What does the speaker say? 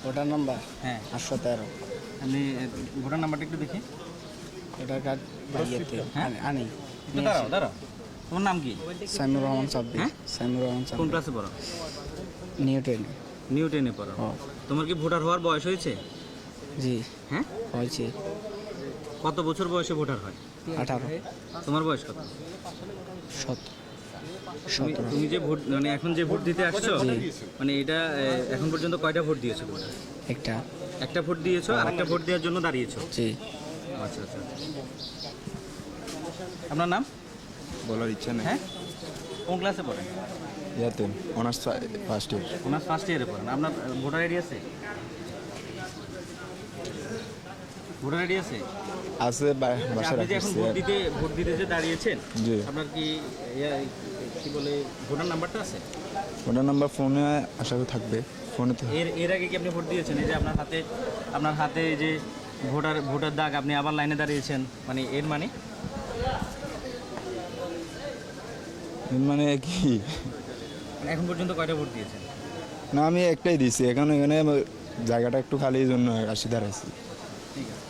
Voter number হ্যাঁ 813। আপনি voter নাম্বারটা একটু দেখি। ভোটার কার্ড বাইয়েতে হ্যাঁ? আনি একটু দাঁড়াও দাঁড়াও, তোমার নাম কি? সাইমুর রহমান সাব্বির। হ্যাঁ? সাইমুর রহমান কোন সাব্বির, ক্লাসে পড়ো? নিউটন। নিউ টেনে পড়ো। ও তোমার কি ভোটার হওয়ার বয়স হয়েছে? জি হ্যাঁ, হয়েছে কত বছর বয়সে ভোটার হয়? 18 তোমার বয়স কত? 17। তুমি যে ভোট মানে এখন যে ভোট দিতে আসছো, জি। মানে এটা এখন পর্যন্ত কয়টা ভোট দিয়েছো? একটা। একটা ভোট দিয়েছো আর একটা ভোট দেওয়ার জন্য দাঁড়িয়েছো। জি আচ্ছা আচ্ছা। আপনার নাম? বলার ইচ্ছা নেই। হ্যাঁ, কোন ক্লাসে পড়েন? ইয়াতে অনার্স ফার্স্ট ইয়ার। ওনার ফার্স্ট ইয়ারে পড়েন। আপনার ভোটার আইডি আছে? ভোটার আইডি আছে? আছে বাসা আপনি যে এখন রাখছি। ভোট দিতে যে দাঁড়িয়েছেন, জি। আপনার কি কি বলে ভোটার নাম্বারটা আছে? ওটার নাম্বার ফোনে আশা করি থাকবে, ফোনে তো। এর আগে কি আপনি ভোট দিয়েছেন? এই যে আপনার হাতে এই যে ভোটার দাগ, আপনি আবার লাইনে দাঁড়িয়েছেন, মানে এর মানে মানে কি, মানে এখন পর্যন্ত কয়টা ভোট দিয়েছেন? না আমি একটাই দিছি, এখন এখানে জায়গাটা একটু খালি, এই জন্য আসি দাঁড়াইছি। ঠিক আছে।